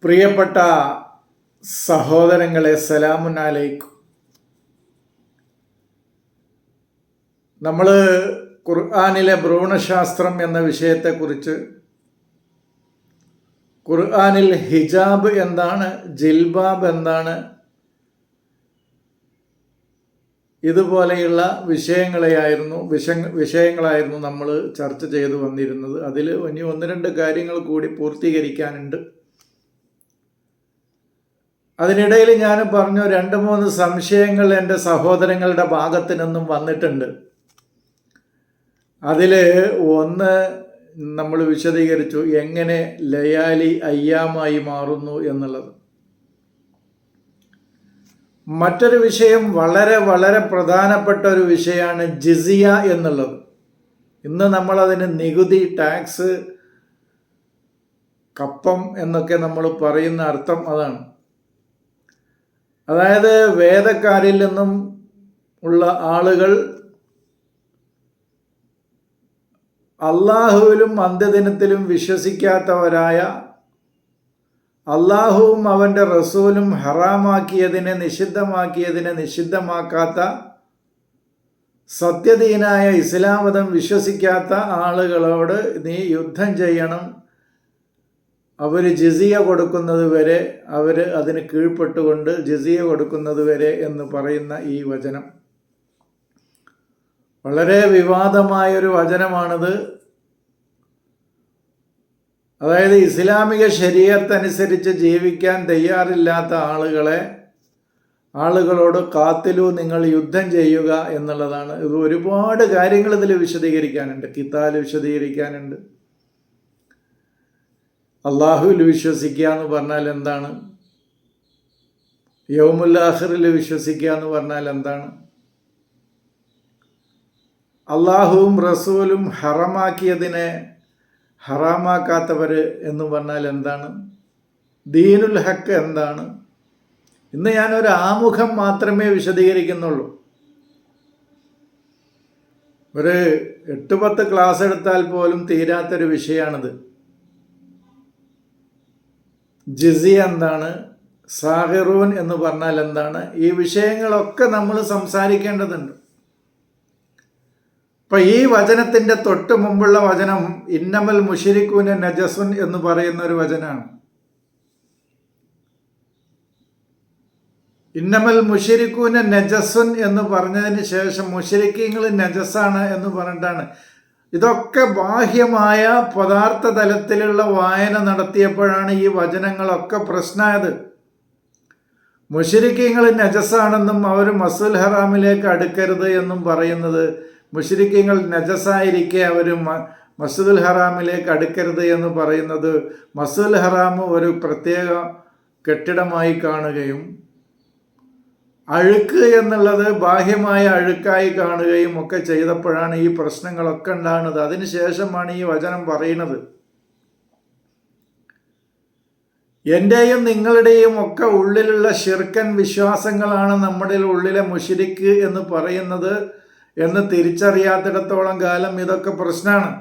പ്രിയപ്പെട്ട സഹോദരങ്ങളെ, സലാമുൻ അലൈക്കും. നമ്മൾ ഖുർആനിലെ ഭ്രൂണശാസ്ത്രം എന്ന വിഷയത്തെക്കുറിച്ച്, ഖുർആനിൽ ഹിജാബ് എന്താണ്, ജിൽബാബ് എന്താണ്, ഇതുപോലെയുള്ള വിഷയങ്ങളായിരുന്നു നമ്മൾ ചർച്ച ചെയ്തു വന്നിരുന്നത്. അതിൽ ഇനി ഒന്ന് രണ്ട് കാര്യങ്ങൾ കൂടി പൂർത്തീകരിക്കാനുണ്ട്. അതിനിടയിൽ ഞാൻ പറഞ്ഞു, 2-3 സംശയങ്ങൾ എൻ്റെ സഹോദരങ്ങളുടെ ഭാഗത്തു നിന്നും വന്നിട്ടുണ്ട്. അതിൽ ഒന്ന് നമ്മൾ വിശദീകരിച്ചു, എങ്ങനെ ലയാലി അയ്യാമായി മാറുന്നു എന്നുള്ളത്. മറ്റൊരു വിഷയം, വളരെ വളരെ പ്രധാനപ്പെട്ട ഒരു വിഷയമാണ് ജിസിയ എന്നുള്ളത്. ഇന്ന് നമ്മളതിന് നികുതി, ടാക്സ്, കപ്പം എന്നൊക്കെ നമ്മൾ പറയുന്ന അർത്ഥം അതാണ്. അതായത് വേദക്കാരിൽ നിന്നും ഉള്ള ആളുകൾ അള്ളാഹുവിലും അന്ത്യദിനത്തിലും വിശ്വസിക്കാത്തവരായ, അള്ളാഹുവും അവൻ്റെ റസൂലും ഹറാമാക്കിയതിനെ നിഷിദ്ധമാക്കിയതിനെ നിഷിദ്ധമാക്കാത്ത, സത്യദീനായ ഇസ്ലാം മതം വിശ്വസിക്കാത്ത ആളുകളോട് നീ യുദ്ധം ചെയ്യണം, അവർ ജിസിയ കൊടുക്കുന്നത് വരെ, അവർ അതിന് കീഴ്പ്പെട്ടുകൊണ്ട് ജിസിയ കൊടുക്കുന്നത് വരെ എന്ന് പറയുന്ന ഈ വചനം വളരെ വിവാദമായൊരു വചനമാണിത്. അതായത് ഇസ്ലാമിക ശരീഅത്ത് അനുസരിച്ച് ജീവിക്കാൻ തയ്യാറില്ലാത്ത ആളുകളോട് കാത്തിലു, നിങ്ങൾ യുദ്ധം ചെയ്യുക എന്നുള്ളതാണ്. ഇത് ഒരുപാട് കാര്യങ്ങൾ ഇതിൽ വിശദീകരിക്കാനുണ്ട്. കിതാൽ വിശദീകരിക്കാനുണ്ട്. അള്ളാഹുവിൽ വിശ്വസിക്കുക എന്ന് പറഞ്ഞാൽ എന്താണ്? യൗമുൽ ആഖിറിൽ വിശ്വസിക്കുക എന്ന് പറഞ്ഞാൽ എന്താണ്? അള്ളാഹുവും റസൂലും ഹറമാക്കിയതിനെ ഹറാമാക്കാത്തവർ എന്ന് പറഞ്ഞാൽ എന്താണ്? ദീനുൽ ഹക്ക് എന്താണ്? ഇന്ന് ഞാനൊരു ആമുഖം മാത്രമേ വിശദീകരിക്കുന്നുള്ളൂ. ഒരു 8-10 ക്ലാസ് എടുത്താൽ പോലും തീരാത്തൊരു വിഷയമാണിത്. ജിസിയ എന്താണ്, സാഹിറൂൻ എന്ന് പറഞ്ഞാൽ എന്താണ്, ഈ വിഷയങ്ങളൊക്കെ നമ്മൾ സംസാരിക്കേണ്ടതുണ്ട്. അപ്പം ഈ വചനത്തിൻ്റെ തൊട്ട് മുമ്പുള്ള വചനം ഇന്നമൽ മുശ്രിക്കൂന നജസുൻ എന്ന് പറയുന്ന ഒരു വചനമാണ്. ഇന്നമൽ മുശ്രിക്കൂന നജസുൻ എന്ന് പറഞ്ഞതിന് ശേഷം മുശ്രിക്കീങ്ങൾ നജസാണ് എന്ന് പറഞ്ഞിട്ടാണ്. ഇതൊക്കെ ബാഹ്യമായ പദാർത്ഥ തലത്തിലുള്ള വായന നടത്തിയപ്പോഴാണ് ഈ വചനങ്ങളൊക്കെ പ്രശ്നമായത്. മുശ്രിക്കീങ്ങൾ നജസാണെന്നും അവർ മസ്ജിദുൽ ഹറാമിലേക്ക് അടുക്കരുത് എന്നും പറയുന്നത്, മുശ്രിക്കീങ്ങൾ നജസായിരിക്കെ അവർ മസ്ജിദുൽ ഹറാമിലേക്ക് അടുക്കരുത് എന്ന് പറയുന്നത്, മസ്ജിദുൽ ഹറാം ഒരു പ്രത്യേക കെട്ടിടമായി കാണുകയും അഴുക്ക് എന്നുള്ളത് ബാഹ്യമായ അഴുക്കായി കാണുകയും ഒക്കെ ചെയ്തപ്പോഴാണ് ഈ പ്രശ്നങ്ങളൊക്കെ ഉണ്ടാകുന്നത്. അതിനുശേഷമാണ് ഈ വചനം പറയുന്നത്. എൻ്റെയും നിങ്ങളുടെയും ഒക്കെ ഉള്ളിലുള്ള ശിർക്കൻ വിശ്വാസങ്ങളാണ് നമ്മുടെ ഉള്ളിലെ മുശ്രിക്ക് എന്ന് പറയുന്നത് എന്ന് തിരിച്ചറിയാത്തിടത്തോളം കാലം ഇതൊക്കെ പ്രശ്നമാണ്.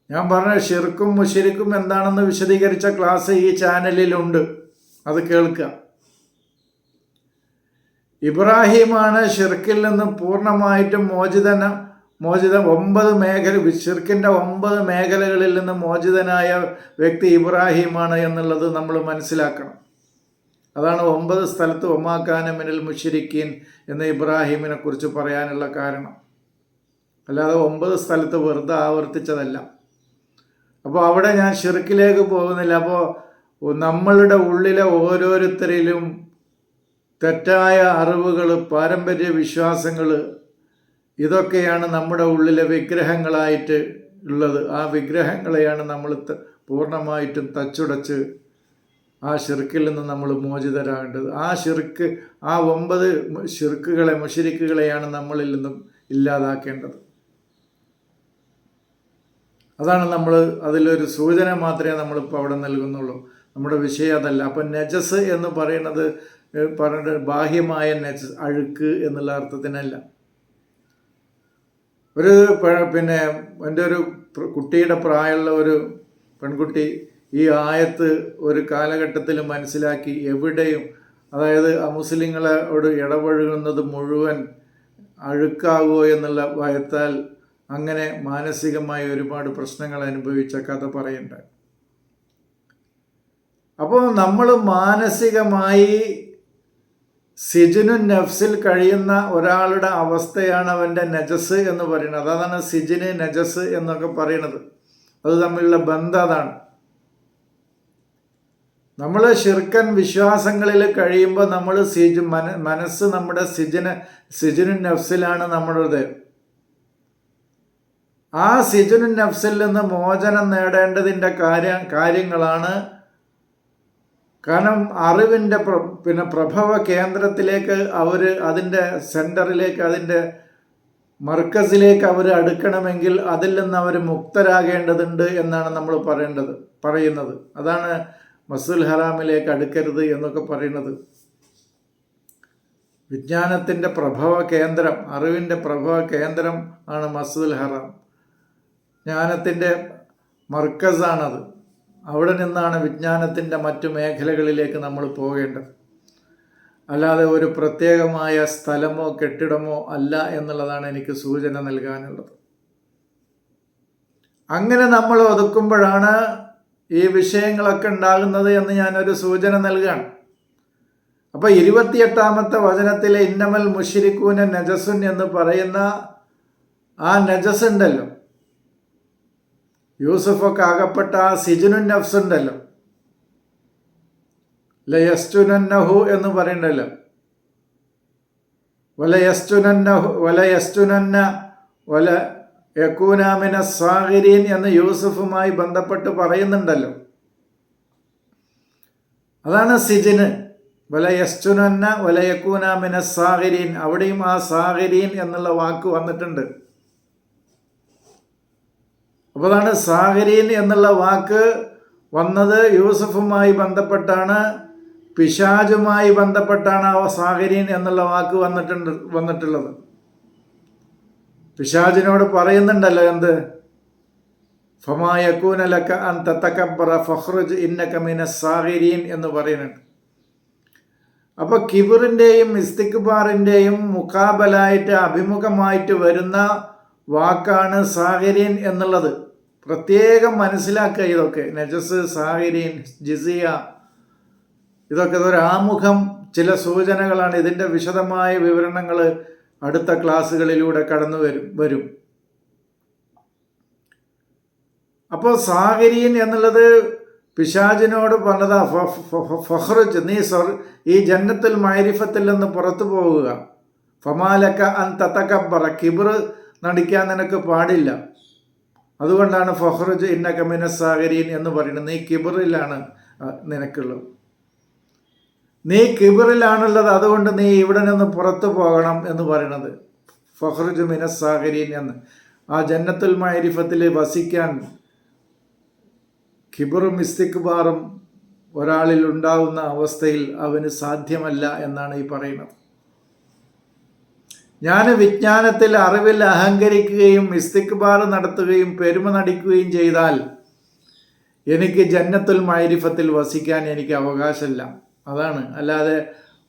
ഞാൻ പറഞ്ഞ ഷിർക്കും മുശ്രിക്കും എന്താണെന്ന് വിശദീകരിച്ച ക്ലാസ് ഈ ചാനലിലുണ്ട്, അത് കേൾക്കുക. ഇബ്രാഹിമാണ് ഷിർക്കിൽ നിന്ന് പൂർണ്ണമായിട്ടും മോചിതം 9 ഷിർക്കിൻ്റെ 9 മേഖലകളിൽ നിന്ന് മോചിതനായ വ്യക്തി ഇബ്രാഹിമാണ് എന്നുള്ളത് നമ്മൾ മനസ്സിലാക്കണം. അതാണ് 9 സ്ഥലത്ത് ഒമാക്കാന മിനൽ മുശ്രിക്കീൻ എന്ന് ഇബ്രാഹിമിനെ കുറിച്ച് പറയാനുള്ള കാരണം. അല്ലാതെ 9 സ്ഥലത്ത് വെറുതെ ആവർത്തിച്ചതല്ല. അപ്പോൾ അവിടെ ഞാൻ ഷിർക്കിലേക്ക് പോകുന്നില്ല. അപ്പോൾ നമ്മളുടെ ഉള്ളിലെ ഓരോരുത്തരിലും തെറ്റായ അറിവുകൾ, പാരമ്പര്യ വിശ്വാസങ്ങൾ, ഇതൊക്കെയാണ് നമ്മുടെ ഉള്ളിലെ വിഗ്രഹങ്ങളായിട്ട് ഉള്ളത്. ആ വിഗ്രഹങ്ങളെയാണ് നമ്മൾ പൂർണ്ണമായിട്ടും തച്ചുടച്ച് ആ ഷിർക്കിൽ നിന്ന് നമ്മൾ മോചിതരാകേണ്ടത്. ആ 9 ഷിർക്കുകളെ, മുശ്രിക്കുകളെയാണ് നമ്മളിൽ നിന്നും ഇല്ലാതാക്കേണ്ടത്. അതാണ് നമ്മൾ, അതിലൊരു സൂചന മാത്രമേ നമ്മളിപ്പോൾ അവിടെ നൽകുന്നുള്ളൂ. നമ്മുടെ വിഷയം അതല്ല. അപ്പം നജസ് എന്ന് പറയുന്നത് പറഞ്ഞിട്ട് ബാഹ്യമായ നജസ്, അഴുക്ക് എന്നുള്ള അർത്ഥത്തിനല്ല. എൻ്റെ ഒരു കുട്ടിയുടെ പ്രായമുള്ള ഒരു പെൺകുട്ടി ഈ ആയത്ത് ഒരു കാലഘട്ടത്തിൽ മനസ്സിലാക്കി എവിടെയും, അതായത് അമുസ്ലിങ്ങളോട് ഇടപഴകുന്നത് മുഴുവൻ അഴുക്കാകുമോ എന്നുള്ള ഭയത്താൽ അങ്ങനെ മാനസികമായി ഒരുപാട് പ്രശ്നങ്ങൾ അനുഭവിച്ച കഥ പറയുന്നുണ്ട്. അപ്പോൾ നമ്മൾ മാനസികമായി സിജിനു നഫ്സിൽ കഴിയുന്ന ഒരാളുടെ അവസ്ഥയാണ് അവൻ്റെ നജസ് എന്ന് പറയുന്നത്. അതാണ് സിജിന് നജസ് എന്നൊക്കെ പറയുന്നത്. അത് തമ്മിലുള്ള ബന്ധം അതാണ്. നമ്മൾ ശിർക്കൻ വിശ്വാസങ്ങളിൽ കഴിയുമ്പോൾ നമ്മൾ മനസ്സ് നമ്മുടെ സിജിനു നഫ്സിലാണ് നമ്മുടേത്. ആ സിജിനു നഫ്സിൽ നിന്ന് മോചനം നേടേണ്ടതിൻ്റെ കാര്യങ്ങളാണ്. കാരണം അറിവിൻ്റെ പ്രഭവ കേന്ദ്രത്തിലേക്ക് അവർ സെൻറ്ററിലേക്ക്, അതിൻ്റെ മർക്കസിലേക്ക് അവർ അടുക്കണമെങ്കിൽ അതിൽ നിന്ന് അവർ മുക്തരാകേണ്ടതുണ്ട് എന്നാണ് നമ്മൾ പറയുന്നത്. അതാണ് മസ്ജിദുൽ ഹറാമിലേക്ക് അടുക്കരുത് എന്നൊക്കെ പറയുന്നത്. വിജ്ഞാനത്തിൻ്റെ പ്രഭവ കേന്ദ്രം, അറിവിൻ്റെ പ്രഭവ കേന്ദ്രം ആണ് മസ്ജിദുൽ ഹറാം. ജ്ഞാനത്തിൻ്റെ മർക്കസാണത്. അവിടെ നിന്നാണ് വിജ്ഞാനത്തിൻ്റെ മറ്റു മേഖലകളിലേക്ക് നമ്മൾ പോകേണ്ടത്. അല്ലാതെ ഒരു പ്രത്യേകമായ സ്ഥലമോ കെട്ടിടമോ അല്ല എന്നുള്ളതാണ് എനിക്ക് സൂചന നൽകാനുള്ളത്. അങ്ങനെ നമ്മൾ ഒതുക്കുമ്പോഴാണ് ഈ വിഷയങ്ങളൊക്കെ ഉണ്ടാകുന്നത് എന്ന് ഞാനൊരു സൂചന നൽകുകയാണ്. അപ്പോൾ 28-ാമത്തെ വചനത്തിലെ ഇന്നമൽ മുശ്രിക്കൂന നജസുൻ എന്ന് പറയുന്ന ആ നജസ് ഉണ്ടല്ലോ, യൂസുഫൊക്കെ അകപ്പെട്ട ആ സിജുനു നഫ്സ് ഉണ്ടല്ലോ, ലയസ്റ്റുനന്നഹു എന്ന് പറയണ്ടല്ലോ, വല യകൂനാമിന സാഗിരീൻ എന്ന് യൂസുഫുമായി ബന്ധപ്പെട്ട് പറയുന്നുണ്ടല്ലോ. അതാണ് സിജിന്. വല യകൂനാമിന സാഗിരീൻ. അവിടെയും ആ സാഗിരീൻ എന്നുള്ള വാക്ക് വന്നിട്ടുണ്ട്. അപ്പോൾ അതാണ് സാഗിരീൻ എന്നുള്ള വാക്ക് വന്നത് യൂസുഫുമായി ബന്ധപ്പെട്ടാണ്, പിശാചുമായി ബന്ധപ്പെട്ടാണ് ആ സാഗിരീൻ എന്നുള്ള വാക്ക് വന്നിട്ടുള്ളത്. പിശാചിനോട് പറയുന്നുണ്ടല്ലോ എന്ത്, ഫമാ യകൂന ലക അൻ തതകബ്ബറ ഫഖ്റുജ് ഇന്നക മിനസ് സാഗിരീൻ എന്ന് പറയുന്നുണ്ട്. അപ്പോൾ കിബറിൻ്റെയും ഇസ്തിക്ബാറിൻ്റെയും മുഖാബലായിട്ട്, അഭിമുഖമായിട്ട് വരുന്ന വാക്കാണ് സാഗിരീൻ എന്നുള്ളത്. പ്രത്യേകം മനസ്സിലാക്കുക. ഇതൊക്കെ നജസ്, സാഗിരീൻ, ജിസിയ, ഇതൊക്കെ ഒരു ആമുഖം, ചില സൂചനകളാണ്. ഇതിൻ്റെ വിശദമായ വിവരണങ്ങൾ അടുത്ത ക്ലാസ്സുകളിലൂടെ കടന്നു വരും. അപ്പോൾ സാഗിരീൻ എന്നുള്ളത് പിശാചിനോട് പറഞ്ഞതാ, ഫഖ്റുജ്, നീ ഈ ജന്നത്തുൽ മഅരിഫത്തിൽ നിന്ന് പുറത്തു പോവുക. ഫമാലക അൻ തതകബ്ബറ, കിബ്ർ നടിക്കാൻ നിനക്ക് പാടില്ല. അതുകൊണ്ടാണ് ഫഖ്റുജ് ഇന്നക മിനസ് സാഗിരീൻ എന്ന് പറയുന്നത്. നീ കിബ്റിലാണ് നിനക്കുള്ളത്, നീ കിബറിലാണുള്ളത്, അതുകൊണ്ട് നീ ഇവിടെ നിന്ന് പുറത്തു പോകണം എന്ന് പറയുന്നത്. ഫഖ്റുജ് മിനസ് സാഗിരീൻ എന്ന്. ആ ജന്നത്തുൽ മഅരിഫത്തിൽ വസിക്കാൻ കിബറും ഇസ്തിക്ബാറും ഒരാളിൽ ഉണ്ടാവുന്ന അവസ്ഥയിൽ അവന് സാധ്യമല്ല എന്നാണ് ഈ പറയുന്നത്. ഞാൻ വിജ്ഞാനത്തിൽ, അറിവിൽ അഹങ്കരിക്കുകയും ഇസ്തിക്ബാർ നടത്തുകയും പെരുമ നടിക്കുകയും ചെയ്താൽ എനിക്ക് ജന്നത്തുൽ മഅരിഫത്തിൽ വസിക്കാൻ എനിക്ക് അവകാശമില്ല. അതാണ്. അല്ലാതെ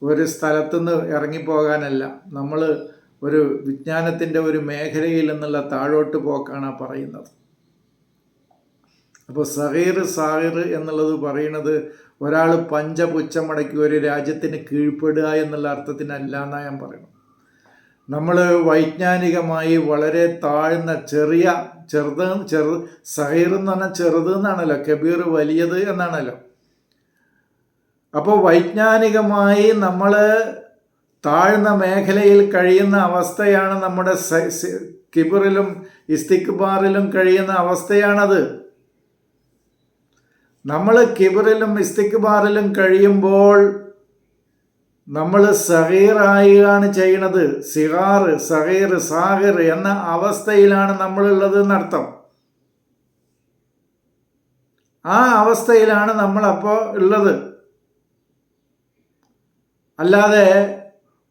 ഒരു സ്ഥലത്തുനിന്ന് ഇറങ്ങിപ്പോകാനല്ല. നമ്മൾ ഒരു വിജ്ഞാനത്തിൻ്റെ ഒരു മേഖലയിൽ നിന്നുള്ള താഴോട്ട് പോക്കാണ് പറയുന്നത്. അപ്പോൾ സഗീർ സാഗിർ എന്നുള്ളത് പറയുന്നത് ഒരാൾ പഞ്ചപുച്ഛമടക്കി ഒരു രാജ്യത്തിന് കീഴ്പ്പെടുക എന്നുള്ള അർത്ഥത്തിനല്ല എന്നാണ് ഞാൻ പറയുന്നത്. നമ്മൾ വൈജ്ഞാനികമായി വളരെ താഴ്ന്ന സഗീർ എന്ന് പറഞ്ഞാൽ ചെറുത് എന്നാണല്ലോ, കബീർ വലിയത് എന്നാണല്ലോ. അപ്പോൾ വൈജ്ഞാനികമായി നമ്മൾ താഴ്ന്ന മേഖലയിൽ കഴിയുന്ന അവസ്ഥയാണ് നമ്മുടെ കിബറിലും ഇസ്തിക്ബാറിലും കഴിയുന്ന അവസ്ഥയാണത്. നമ്മൾ കിബറിലും ഇസ്തിക്ബാറിലും കഴിയുമ്പോൾ നമ്മൾ സഗീറായാണ് ചെയ്യണത്. സിഗാർ, സഗീർ, സാഗിർ എന്ന അവസ്ഥയിലാണ് നമ്മളുള്ളത് എന്നർത്ഥം. ആ അവസ്ഥയിലാണ് നമ്മളപ്പോൾ ഉള്ളത്. അല്ലാതെ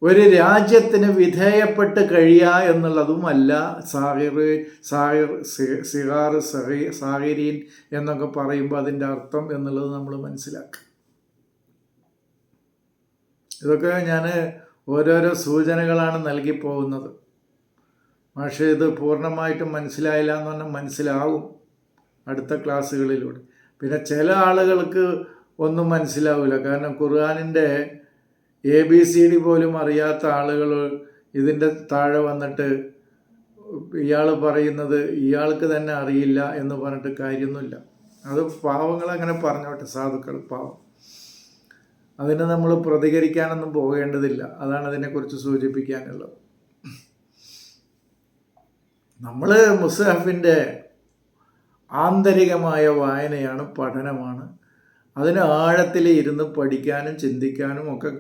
ഒരു രാജ്യത്തിന് വിധേയപ്പെട്ട് കഴിയുക എന്നുള്ളതുമല്ല സാഹിരീൻ എന്നൊക്കെ പറയുമ്പോൾ അതിൻ്റെ അർത്ഥം എന്നുള്ളത് നമ്മൾ മനസ്സിലാക്കുക. ഇതൊക്കെ ഞാൻ ഓരോരോ സൂചനകളാണ് നൽകി പോകുന്നത്. പക്ഷേ ഇത് പൂർണ്ണമായിട്ടും മനസ്സിലായില്ല എന്ന് പറഞ്ഞാൽ മനസ്സിലാവും അടുത്ത ക്ലാസ്സുകളിലൂടെ. പിന്നെ ചില ആളുകൾക്ക് ഒന്നും മനസ്സിലാവില്ല. കാരണം ഖുർആനിൻ്റെ ABCD പോലും അറിയാത്ത ആളുകൾ ഇതിൻ്റെ താഴെ വന്നിട്ട് ഇയാൾ പറയുന്നത് ഇയാൾക്ക് തന്നെ അറിയില്ല എന്ന് പറഞ്ഞിട്ട് കാര്യമൊന്നുമില്ല. അത് പാവങ്ങളങ്ങനെ പറഞ്ഞോട്ടെ, സാധുക്കൾ പാവം. അതിന് നമ്മൾ പ്രതികരിക്കാനൊന്നും പോകേണ്ടതില്ല. അതാണ് അതിനെക്കുറിച്ച് സൂചിപ്പിക്കാനുള്ളത്. നമ്മൾ മുസ്ഹഫിൻ്റെ ആന്തരികമായ വായനയാണ്, പഠനമാണ്. അതിന് ആഴത്തിൽ ഇരുന്ന് പഠിക്കാനും ചിന്തിക്കാനും ഒക്കെ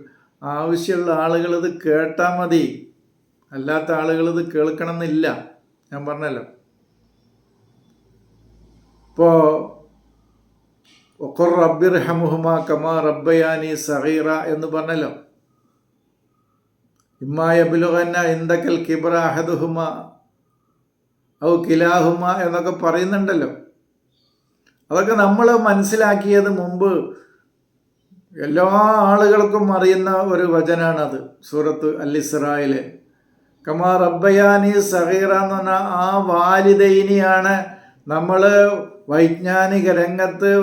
ആവശ്യമുള്ള ആളുകൾ ഇത് കേട്ടാൽ മതി. അല്ലാത്ത ആളുകൾ ഇത് കേൾക്കണം എന്നില്ല. ഞാൻ പറഞ്ഞല്ലോ. ഇപ്പോൾ ഒഖർ റബ്ബിർഹമുഹുമ കമാ റബ്ബയാനി സഗീറ എന്ന് പറഞ്ഞല്ലോ. ഇമ്മാ യബ്ലുഗന്ന ഇൻദകൽ കിബ്ര അഹദുഹുമ ഔ കിലാഹുമ എന്നൊക്കെ പറയുന്നുണ്ടല്ലോ. അതൊക്കെ നമ്മൾ മനസ്സിലാക്കിയത് മുമ്പ് എല്ലാ ആളുകൾക്കും അറിയുന്ന ഒരു വചനാണത്. സൂറത്ത് അൽ-ഇസ്രായിലെ കമാ റബ്ബയാനി സഗീറ എന്ന് പറഞ്ഞാൽ ആ വാലിദൈനിയാണ് നമ്മൾ വൈജ്ഞാനിക രംഗത്ത്,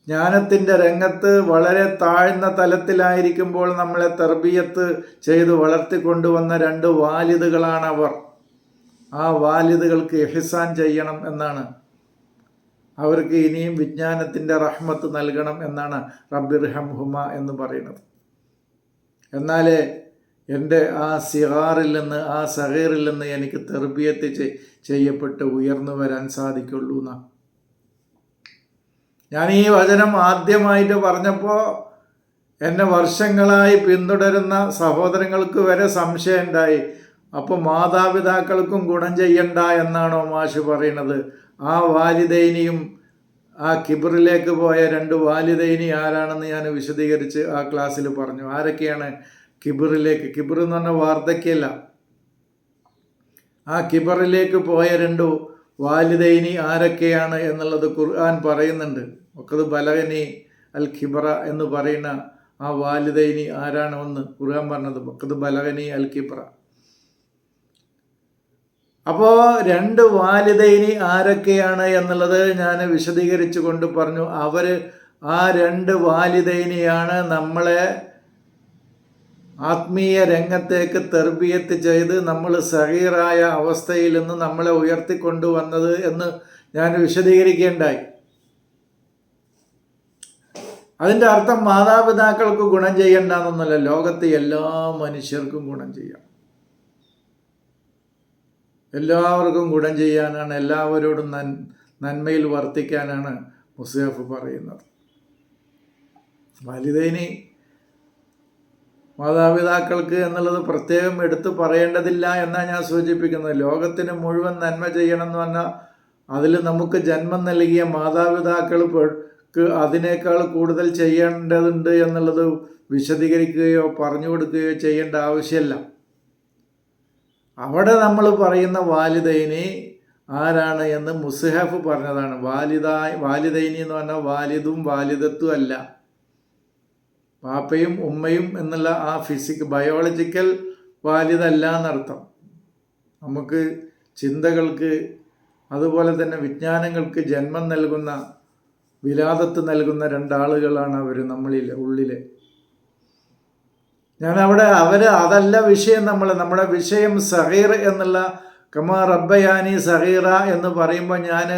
ജ്ഞാനത്തിൻ്റെ രംഗത്ത് വളരെ താഴ്ന്ന തലത്തിലായിരിക്കുമ്പോൾ നമ്മളെ തർബിയത്ത് ചെയ്ത് വളർത്തിക്കൊണ്ടുവന്ന 2 വാലിദുകളാണവർ. ആ വാലിദുകൾക്ക് ഇഹ്സാൻ ചെയ്യണം എന്നാണ്, അവർക്ക് ഇനിയും വിജ്ഞാനത്തിൻ്റെ റഹ്മത്ത് നൽകണം എന്നാണ് റബ്ബിർഹംഹുമ എന്ന് പറയുന്നത്. എന്നാലേ എൻ്റെ ആ സിഗാറിൽ നിന്ന്, ആ സഗീറിൽ നിന്ന് എനിക്ക് തർബിയത്ത് ചെയ്യപ്പെട്ട് ഉയർന്നു വരാൻ സാധിക്കുള്ളൂ എന്നാണ്. ഞാൻ ഈ വചനം ആദ്യമായിട്ട് പറഞ്ഞപ്പോൾ എന്നെ വർഷങ്ങളായി പിന്തുടരുന്ന സഹോദരങ്ങൾക്ക് വരെ സംശയം ഉണ്ടായി. അപ്പോൾ മാതാപിതാക്കൾക്കും ഗുണം ചെയ്യണ്ട എന്നാണോ മാഷ് പറയുന്നത്? ആ വാലിദൈനിയും ആ കിബറിലേക്ക് പോയ 2 വാലിദൈനി ആരാണെന്ന് ഞാൻ വിശദീകരിച്ച് ആ ക്ലാസ്സിൽ പറഞ്ഞു. ആരൊക്കെയാണ് കിബറിലേക്ക്, കിബർ എന്ന് പറഞ്ഞാൽ വാർദ്ധക്യമല്ല, ആ കിബറിലേക്ക് പോയ 2 വാലിദൈനി ആരൊക്കെയാണ് എന്നുള്ളത് ഖുർആൻ പറയുന്നുണ്ട്. ഒക്കത് ബലഗനി അൽ കിബറ എന്ന് പറയുന്ന ആ വാലിദൈനി ആരാണ് ഒന്ന് ഖുർആൻ പറഞ്ഞത്. ഒക്കത് ബലഗനി അൽ കിബറ. അപ്പോൾ 2 വാലിദൈനി ആരൊക്കെയാണ് എന്നുള്ളത് ഞാൻ വിശദീകരിച്ചു കൊണ്ട് പറഞ്ഞു. ആ 2 വാലിദൈനിയാണ് നമ്മളെ ആത്മീയ രംഗത്തേക്ക് തർബിയത്ത് ചെയ്ത് നമ്മൾ സഗീറായ അവസ്ഥയിൽ നിന്ന് നമ്മളെ ഉയർത്തിക്കൊണ്ടുവന്നത് എന്ന് ഞാൻ വിശദീകരിക്കുകയുണ്ടായി. അതിൻ്റെ അർത്ഥം മാതാപിതാക്കൾക്ക് ഗുണം ചെയ്യണ്ടെന്നൊന്നുമല്ല, ലോകത്തെ എല്ലാ മനുഷ്യർക്കും ഗുണം ചെയ്യാം. എല്ലാവർക്കും ഗുണം ചെയ്യാനാണ്, എല്ലാവരോടും നന്മയിൽ വർത്തിക്കാനാണ് മുസ്ഹഫ് പറയുന്നത്. വാലിദൈനി മാതാപിതാക്കൾക്ക് എന്നുള്ളത് പ്രത്യേകം എടുത്തു പറയേണ്ടതില്ല എന്നാണ് ഞാൻ സൂചിപ്പിക്കുന്നത്. ലോകത്തിന് മുഴുവൻ നന്മ ചെയ്യണം എന്ന് പറഞ്ഞാൽ അതിൽ നമുക്ക് ജന്മം നൽകിയ മാതാപിതാക്കൾക്ക് അതിനേക്കാൾ കൂടുതൽ ചെയ്യേണ്ടതുണ്ട് എന്നുള്ളത് വിശദീകരിക്കുകയോ പറഞ്ഞു കൊടുക്കുകയോ ചെയ്യേണ്ട ആവശ്യമില്ല. അവിടെ നമ്മൾ പറയുന്ന വാലിദൈനി ആരാണ് എന്ന് മുസ്ഹഫ് പറഞ്ഞതാണ്. വാലിദൈനി എന്ന് പറഞ്ഞാൽ വാലിദും വാലിദത്തും അല്ല, പാപ്പയും ഉമ്മയും എന്നുള്ള ആ ബയോളജിക്കൽ വാലിദല്ല എന്നർത്ഥം. നമുക്ക് ചിന്തകൾക്ക് അതുപോലെ തന്നെ വിജ്ഞാനങ്ങൾക്ക് ജന്മം നൽകുന്ന, വിലാദത്ത് നൽകുന്ന 2 ആളുകളാണ് അവർ നമ്മളിലെ ഉള്ളിലെ. ഞാനവിടെ അതല്ല വിഷയം. നമ്മുടെ വിഷയം സഗീർ എന്നുള്ള കമാ റബ്ബയാനി സഗീറ എന്ന് പറയുമ്പോൾ ഞാൻ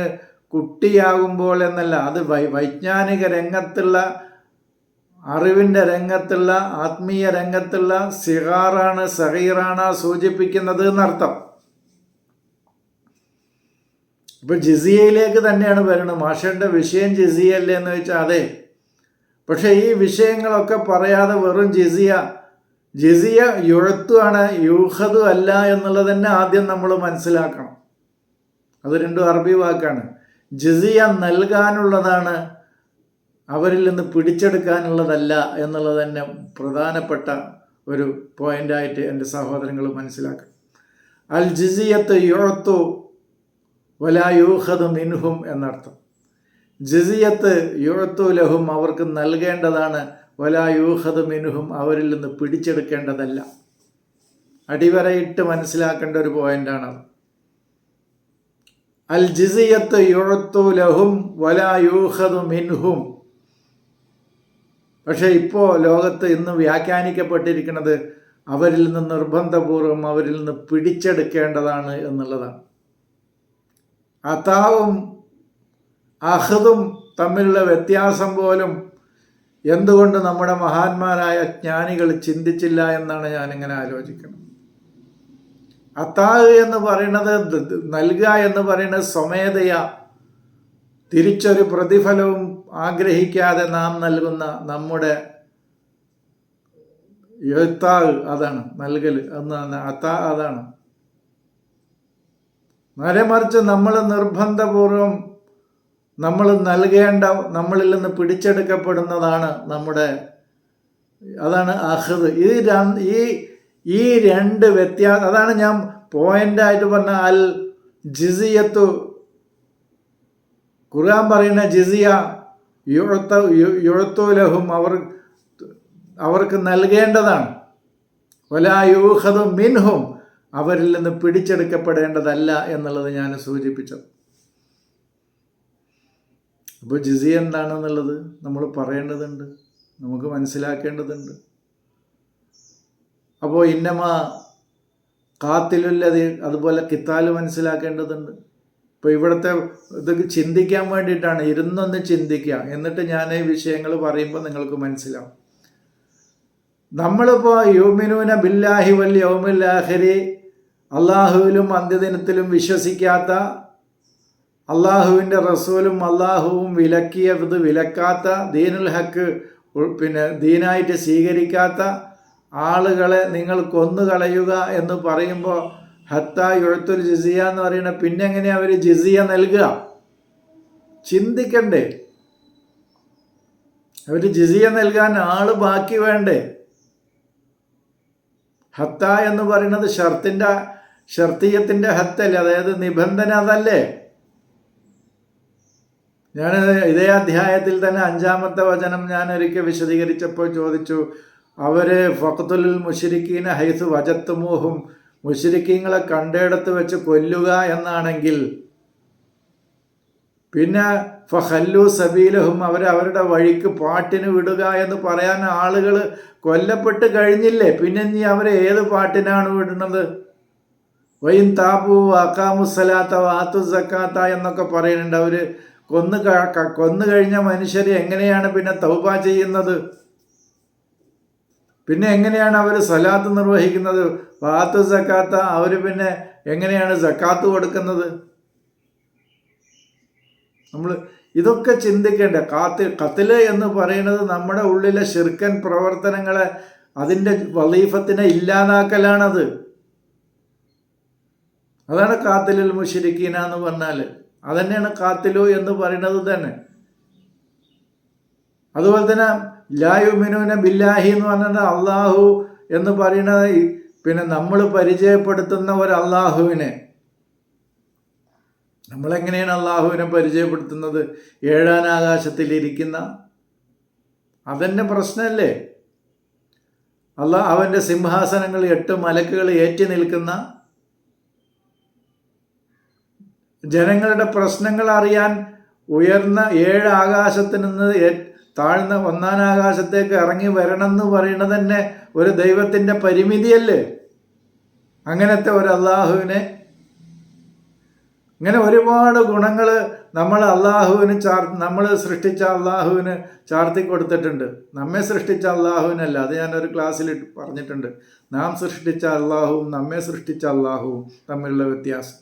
കുട്ടിയാകുമ്പോൾ എന്നല്ല, അത് വൈജ്ഞാനിക രംഗത്തുള്ള, അറിവിൻ്റെ രംഗത്തുള്ള, ആത്മീയ രംഗത്തുള്ള സിഗാറാണ്, സഗീറാണ് സൂചിപ്പിക്കുന്നത് എന്നർത്ഥം. ഇപ്പം ജിസിയയിലേക്ക് തന്നെയാണ് വരുന്നത്. മാഷയുടെ വിഷയം ജിസിയല്ലേ എന്ന് ചോദിച്ചാൽ അതെ. പക്ഷേ ഈ വിഷയങ്ങളൊക്കെ പറയാതെ വെറും ജിസിയ യുഴത്തുമാണ്, യൂഹദു അല്ല എന്നുള്ളത് തന്നെ ആദ്യം നമ്മൾ മനസ്സിലാക്കണം. അത് 2 അറബി വാക്കാണ്. ജിസിയ നൽകാനുള്ളതാണ്, അവരിൽ നിന്ന് പിടിച്ചെടുക്കാനുള്ളതല്ല എന്നുള്ളത് തന്നെ പ്രധാനപ്പെട്ട ഒരു പോയിൻ്റായിട്ട് എൻ്റെ സഹോദരങ്ങൾ മനസ്സിലാക്കണം. അൽ ജിസിയത്ത് യുഅത്തു വലാ യൂഖദു മിൻഹും എന്നർത്ഥം. ജിസിയത്ത് യുഅത്തു ലഹും, അവർക്ക് നൽകേണ്ടതാണ്, വലാ യൂഖദു മിൻഹും, അവരിൽ നിന്ന് പിടിച്ചെടുക്കേണ്ടതല്ല. അടിവരയിട്ട് മനസ്സിലാക്കേണ്ട ഒരു പോയിൻ്റാണത്. അൽ ജിസിയത്ത് യുഅത്തു ലഹും വലാ യൂഖദു മിൻഹും. പക്ഷേ ഇപ്പോൾ ലോകത്ത് ഇന്ന് വ്യാഖ്യാനിക്കപ്പെട്ടിരിക്കുന്നത് അവരിൽ നിന്ന് നിർബന്ധപൂർവം അവരിൽ നിന്ന് പിടിച്ചെടുക്കേണ്ടതാണ് എന്നുള്ളതാണ്. അതാവും അഹദും തമ്മിലുള്ള വ്യത്യാസം പോലും എന്തുകൊണ്ട് നമ്മുടെ മഹാന്മാരായ ജ്ഞാനികൾ ചിന്തിച്ചില്ല എന്നാണ് ഞാനിങ്ങനെ ആലോചിക്കുന്നത്. അതാഹ് എന്ന് പറയുന്നത്, നൽകുക എന്ന് പറയുന്നത് സ്വമേധയാ തിരിച്ചൊരു പ്രതിഫലവും ആഗ്രഹിക്കാതെ നാം നൽകുന്ന നമ്മുടെ എഴുത്താഹ്, അതാണ് നൽകൽ എന്നാണ് അതാണ്. നേരെ മറിച്ച് നമ്മൾ നിർബന്ധപൂർവം നമ്മൾ നൽകേണ്ട, നമ്മളിൽ നിന്ന് പിടിച്ചെടുക്കപ്പെടുന്നതാണ് നമ്മുടെ, അതാണ് അഹദ്. ഈ രണ്ട് വ്യത്യാസം, അതാണ് ഞാൻ പോയിൻ്റായിട്ട് പറഞ്ഞ അൽ ജിസിയത്തു. ഖുർആൻ പറയുന്ന ജിസിയ യുഅത്തു ലഹും, അവർക്ക് നൽകേണ്ടതാണ്. വലാ യൂഖദു മിൻഹും, അവരിൽ നിന്ന് പിടിച്ചെടുക്കപ്പെടേണ്ടതല്ല എന്നുള്ളത് ഞാൻ സൂചിപ്പിച്ചത്. അപ്പോൾ ജിസിയ എന്താണെന്നുള്ളത് നമ്മൾ പറയേണ്ടതുണ്ട്, നമുക്ക് മനസ്സിലാക്കേണ്ടതുണ്ട്. അപ്പോൾ ഇന്നമ ഖാത്തിലുല്ലതി, അതുപോലെ ഖിത്താല് മനസ്സിലാക്കേണ്ടതുണ്ട്. ഇപ്പോൾ ഇവിടുത്തെ ഇത് ചിന്തിക്കാൻ വേണ്ടിയിട്ടാണ്, ഇരുന്നൊന്ന് ചിന്തിക്കുക, എന്നിട്ട് ഞാൻ ഈ വിഷയങ്ങൾ പറയുമ്പോൾ നിങ്ങൾക്ക് മനസ്സിലാവും. നമ്മളിപ്പോൾ യുമിനൂന ബില്ലാഹി വൽ യൗമിൽ ആഖിരി, അള്ളാഹുവിലും അന്ത്യദിനത്തിലും വിശ്വസിക്കാത്ത, അള്ളാഹുവിൻ്റെ റസൂലും അള്ളാഹുവും വിലക്കിയത് വിലക്കാത്ത, ദീനുൽ ഹക്ക് ദീനായിട്ട് സ്വീകരിക്കാത്ത ആളുകളെ നിങ്ങൾ കൊന്നുകളയുക എന്ന് പറയുമ്പോൾ ഹത്താ യുഅത്തുൽ ജിസിയ എന്ന് പറയുന്നത്, പിന്നെ എങ്ങനെയാണ് അവർ ജിസിയ നൽകുക? ചിന്തിക്കണ്ടേ? അവർ ജിസിയ നൽകാൻ ആള് ബാക്കി വേണ്ടേ? ഹത്ത എന്ന് പറയുന്നത് ഷർത്തിയത്തിൻ്റെ ഹത്തല്ലേ, അതായത് നിബന്ധന, അതല്ലേ? ഞാൻ ഇതേ അധ്യായത്തിൽ തന്നെ 5-ാമത്തെ വചനം ഞാൻ ഒരിക്കൽ വിശദീകരിച്ചപ്പോൾ ചോദിച്ചു, അവര് ഫഖ്തുൽ മുശ്രിക്കീന ഹൈസു വജത്തുമൂഹും, മുശ്രിക്കീങ്ങളെ കണ്ടിടത്ത് വെച്ച് കൊല്ലുക എന്നാണെങ്കിൽ, പിന്നെ ഫഖല്ലു സബീലഹും, അവരുടെ വഴിക്ക് പാട്ടിന് വിടുക എന്ന് പറയാൻ ആളുകൾ കൊല്ലപ്പെട്ട് കഴിഞ്ഞില്ലേ? പിന്നെ നീ അവരെ ഏത് പാട്ടിനാണ് വിടുന്നത്? വൈൻ താബു അഖാമുസ്സലാത്ത വാത്തു സക്കാത്ത എന്നൊക്കെ പറയുന്നുണ്ട്. അവര് കൊന്നു കഴിഞ്ഞ മനുഷ്യരെ എങ്ങനെയാണ് പിന്നെ തൗബ ചെയ്യുന്നത്? പിന്നെ എങ്ങനെയാണ് അവർ സലാത്ത് നിർവഹിക്കുന്നത്? വാത്തു സക്കാത്ത, അവർ പിന്നെ എങ്ങനെയാണ് സക്കാത്ത് കൊടുക്കുന്നത്? നമ്മൾ ഇതൊക്കെ ചിന്തിക്കേണ്ട. ഖത്ല് എന്ന് പറയുന്നത് നമ്മുടെ ഉള്ളിലെ ശിർക്കൻ പ്രവർത്തനങ്ങളെ, അതിൻ്റെ വളീഫത്തിനെ ഇല്ലാതാക്കലാണത്. അതാണ് ഖാത്തിലുൽ മുശ്രിക്കീന എന്ന് പറഞ്ഞാൽ. അതന്നെയാണ് ഖാത്തിലു എന്ന് പറയുന്നത് തന്നെ. അതുപോലെ തന്നെ ലാ യുമിനൂന ബില്ലാഹി എന്ന് പറഞ്ഞാൽ അള്ളാഹു എന്ന് പറയുന്നത്, പിന്നെ നമ്മൾ പരിചയപ്പെടുത്തുന്ന ഒരു അള്ളാഹുവിനെ, നമ്മളെങ്ങനെയാണ് അള്ളാഹുവിനെ പരിചയപ്പെടുത്തുന്നത്? 7-ാം ആകാശത്തിലിരിക്കുന്ന, അതെന്നെ പ്രശ്നമല്ലേ? അവൻ്റെ സിംഹാസനങ്ങൾ 8 മലക്കുകൾ ഏറ്റി നിൽക്കുന്ന, ജനങ്ങളുടെ പ്രശ്നങ്ങൾ അറിയാൻ ഉയർന്ന 7 ആകാശത്തിൽ നിന്ന് താഴ്ന്ന 1-ാം ആകാശത്തേക്ക് ഇറങ്ങി വരണം എന്ന് പറയുന്നത് തന്നെ ഒരു ദൈവത്തിൻ്റെ പരിമിതിയല്ലേ? അങ്ങനത്തെ ഒരു അള്ളാഹുവിനെ, ഇങ്ങനെ ഒരുപാട് ഗുണങ്ങൾ നമ്മൾ സൃഷ്ടിച്ച അള്ളാഹുവിന് ചാർത്തി കൊടുത്തിട്ടുണ്ട്. നമ്മെ സൃഷ്ടിച്ച അള്ളാഹുവിനല്ല. അത് ഞാനൊരു ക്ലാസ്സിൽ പറഞ്ഞിട്ടുണ്ട്. നാം സൃഷ്ടിച്ച അള്ളാഹുവും നമ്മെ സൃഷ്ടിച്ച അള്ളാഹുവും തമ്മിലുള്ള വ്യത്യാസം.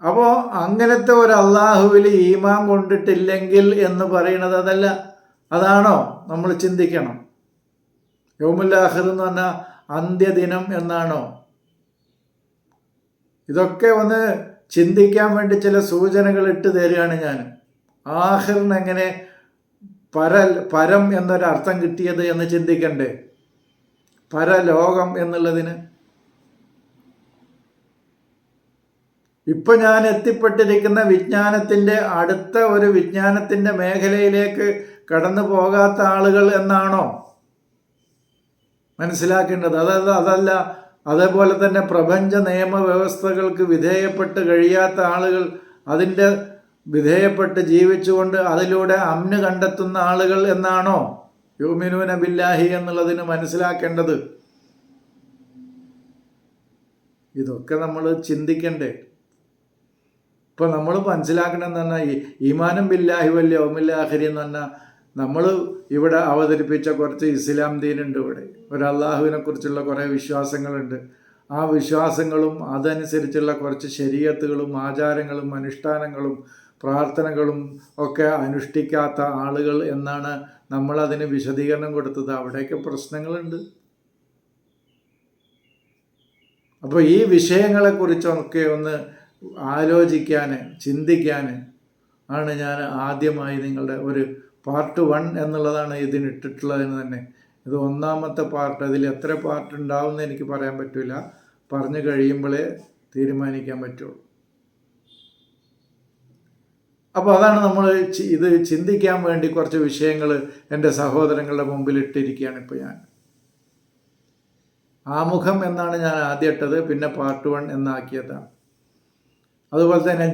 അപ്പോൾ അങ്ങനത്തെ ഒരു അള്ളാഹുവിൽ ഈമാൻ കൊണ്ടിട്ടില്ലെങ്കിൽ എന്ന് പറയുന്നത് അതല്ല. അതാണോ നമ്മൾ ചിന്തിക്കണം? യൗമുൽ ആഖിർ എന്ന് പറഞ്ഞാൽ അന്ത്യദിനം എന്നാണോ? ഇതൊക്കെ ഒന്ന് ചിന്തിക്കാൻ വേണ്ടി ചില സൂചനകൾ ഇട്ട് തരികയാണ് ഞാൻ. ആഖിറിന് എങ്ങനെ പരം എന്നൊരർത്ഥം കിട്ടിയത് എന്ന് ചിന്തിക്കണ്ടേ? പരലോകം എന്നുള്ളതിന് ഇപ്പൊ ഞാൻ എത്തിപ്പെട്ടിരിക്കുന്ന വിജ്ഞാനത്തിൻ്റെ അടുത്ത ഒരു വിജ്ഞാനത്തിൻ്റെ മേഖലയിലേക്ക് കടന്നു പോകാത്ത ആളുകൾ എന്നാണോ മനസ്സിലാക്കേണ്ടത്? അതല്ല. അതേപോലെ തന്നെ പ്രപഞ്ച നിയമവ്യവസ്ഥകൾക്ക് വിധേയപ്പെട്ട് കഴിയാത്ത ആളുകൾ, അതിൻ്റെ വിധേയപ്പെട്ട് ജീവിച്ചുകൊണ്ട് അതിലൂടെ അമ്ന് കണ്ടെത്തുന്ന ആളുകൾ എന്നാണോ യുമിനൂന ബില്ലാഹി എന്നുള്ളതിന് മനസ്സിലാക്കേണ്ടത്? ഇതൊക്കെ നമ്മൾ ചിന്തിക്കണ്ടേ? ഇപ്പം നമ്മൾ മനസ്സിലാക്കണമെന്ന് പറഞ്ഞാൽ ഈമാനും ബില്ലാഹി വൽ യൗമിൽ ആഖിർ എന്ന് പറഞ്ഞാൽ നമ്മൾ ഇവിടെ അവതരിപ്പിച്ച കുറച്ച് ഇസ്ലാം ദീനുണ്ട്. ഇവിടെ ഒരു അള്ളാഹുവിനെ കുറിച്ചുള്ള കുറേ വിശ്വാസങ്ങളുണ്ട്. ആ വിശ്വാസങ്ങളും അതനുസരിച്ചുള്ള കുറച്ച് ശരീഅത്തുകളും ആചാരങ്ങളും അനുഷ്ഠാനങ്ങളും പ്രാർത്ഥനകളും ഒക്കെ അനുഷ്ഠിക്കാത്ത ആളുകൾ എന്നാണ് നമ്മളതിന് വിശദീകരണം കൊടുത്തത്. അവിടെയൊക്കെ പ്രശ്നങ്ങളുണ്ട്. അപ്പോൾ ഈ വിഷയങ്ങളെക്കുറിച്ചൊക്കെ ഒന്ന് ആലോചിക്കാൻ, ചിന്തിക്കാൻ ആണ് ഞാൻ ആദ്യമായി നിങ്ങളുടെ ഒരു പാർട്ട് 1 എന്നുള്ളതാണ് ഇതിനിട്ടിട്ടുള്ളതെന്ന് തന്നെ. ഇത് ഒന്നാമത്തെ പാർട്ട്. അതിൽ എത്ര പാർട്ട് ഉണ്ടാവുമെന്ന് എനിക്ക് പറയാൻ പറ്റില്ല. പറഞ്ഞു കഴിയുമ്പോഴേ തീരുമാനിക്കാൻ പറ്റുള്ളൂ. അപ്പോൾ അതാണ് നമ്മൾ ഇത് ചിന്തിക്കാൻ വേണ്ടി കുറച്ച് വിഷയങ്ങൾ എൻ്റെ സഹോദരങ്ങളുടെ മുമ്പിൽ ഇട്ടിരിക്കുകയാണ് ഇപ്പോൾ ഞാൻ. ആമുഖം എന്നാണ് ഞാൻ ആദ്യം ഇട്ടത്, പിന്നെ പാർട്ട് 1 എന്നാക്കിയതാണ്. അതുപോലെ തന്നെ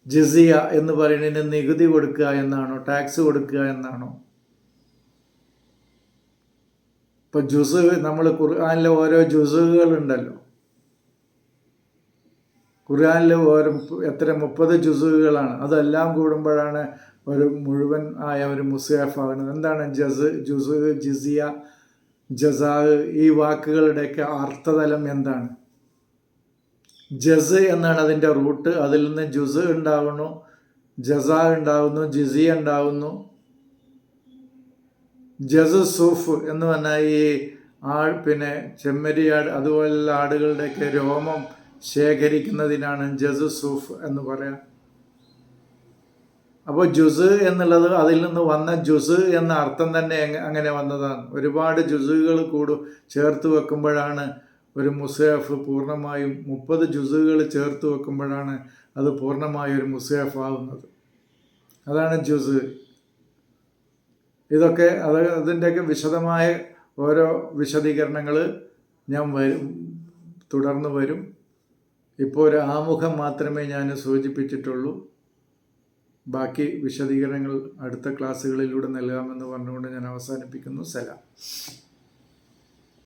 ജിസിയ എന്ന് പറയുന്നതിന് നികുതി കൊടുക്കുക എന്നാണോ, ടാക്സ് കൊടുക്കുക എന്നാണോ? ഇപ്പൊ ജുസ്, നമ്മൾ ഖുർആനിലെ ഓരോ ജുസുകളുണ്ടല്ലോ. ഖുർആനിൽ ഓരോ എത്ര 30 ജുസുകളാണ്. അതെല്ലാം കൂടുമ്പോഴാണ് ഒരു മുഴുവൻ ആയ ഒരു മുസ്ഹഫ് ആകുന്നത്. എന്താണ് ജുസ്, ജിസിയ, ജസാ, ഈ വാക്കുകളുടെയൊക്കെ അർത്ഥതലം എന്താണ്? ജസ് എന്നാണ് അതിൻ്റെ റൂട്ട്. അതിൽ നിന്ന് ജുസ് ഉണ്ടാവുന്നു, ജസാ ഉണ്ടാവുന്നു, ജിസിയ ഉണ്ടാവുന്നു. ജസ് സൂഫ് എന്ന് പറഞ്ഞാൽ ഈ പിന്നെ ചെമ്മരിയാട് അതുപോലുള്ള ആടുകളുടെയൊക്കെ രോമം ശേഖരിക്കുന്നതിനാണ് ജസ് സൂഫ് എന്ന് പറയാം. അപ്പോൾ ജുസ് എന്നുള്ളത് അതിൽ നിന്ന് വന്ന ജുസ് എന്ന അർത്ഥം തന്നെ അങ്ങനെ വന്നതാണ്. ഒരുപാട് ജുസുകൾ ചേർത്ത് വെക്കുമ്പോഴാണ് ഒരു മുസ്ഹഫ് പൂർണ്ണമായും 30 ജുസുകൾ ചേർത്ത് വെക്കുമ്പോഴാണ് അത് പൂർണ്ണമായും ഒരു മുസ്ഹഫ് ആവുന്നത്. അതാണ് ജുസ്. ഇതൊക്കെ അതിൻ്റെയൊക്കെ വിശദമായ ഓരോ വിശദീകരണങ്ങൾ ഞാൻ തുടർന്ന് വരും. ഇപ്പോൾ ഒരു ആമുഖം മാത്രമേ ഞാൻ സൂചിപ്പിച്ചിട്ടുള്ളൂ. ബാക്കി വിശദീകരണങ്ങൾ അടുത്ത ക്ലാസ്സുകളിലൂടെ നൽകാമെന്ന് പറഞ്ഞുകൊണ്ട് ഞാൻ അവസാനിപ്പിക്കുന്നു. സലാം.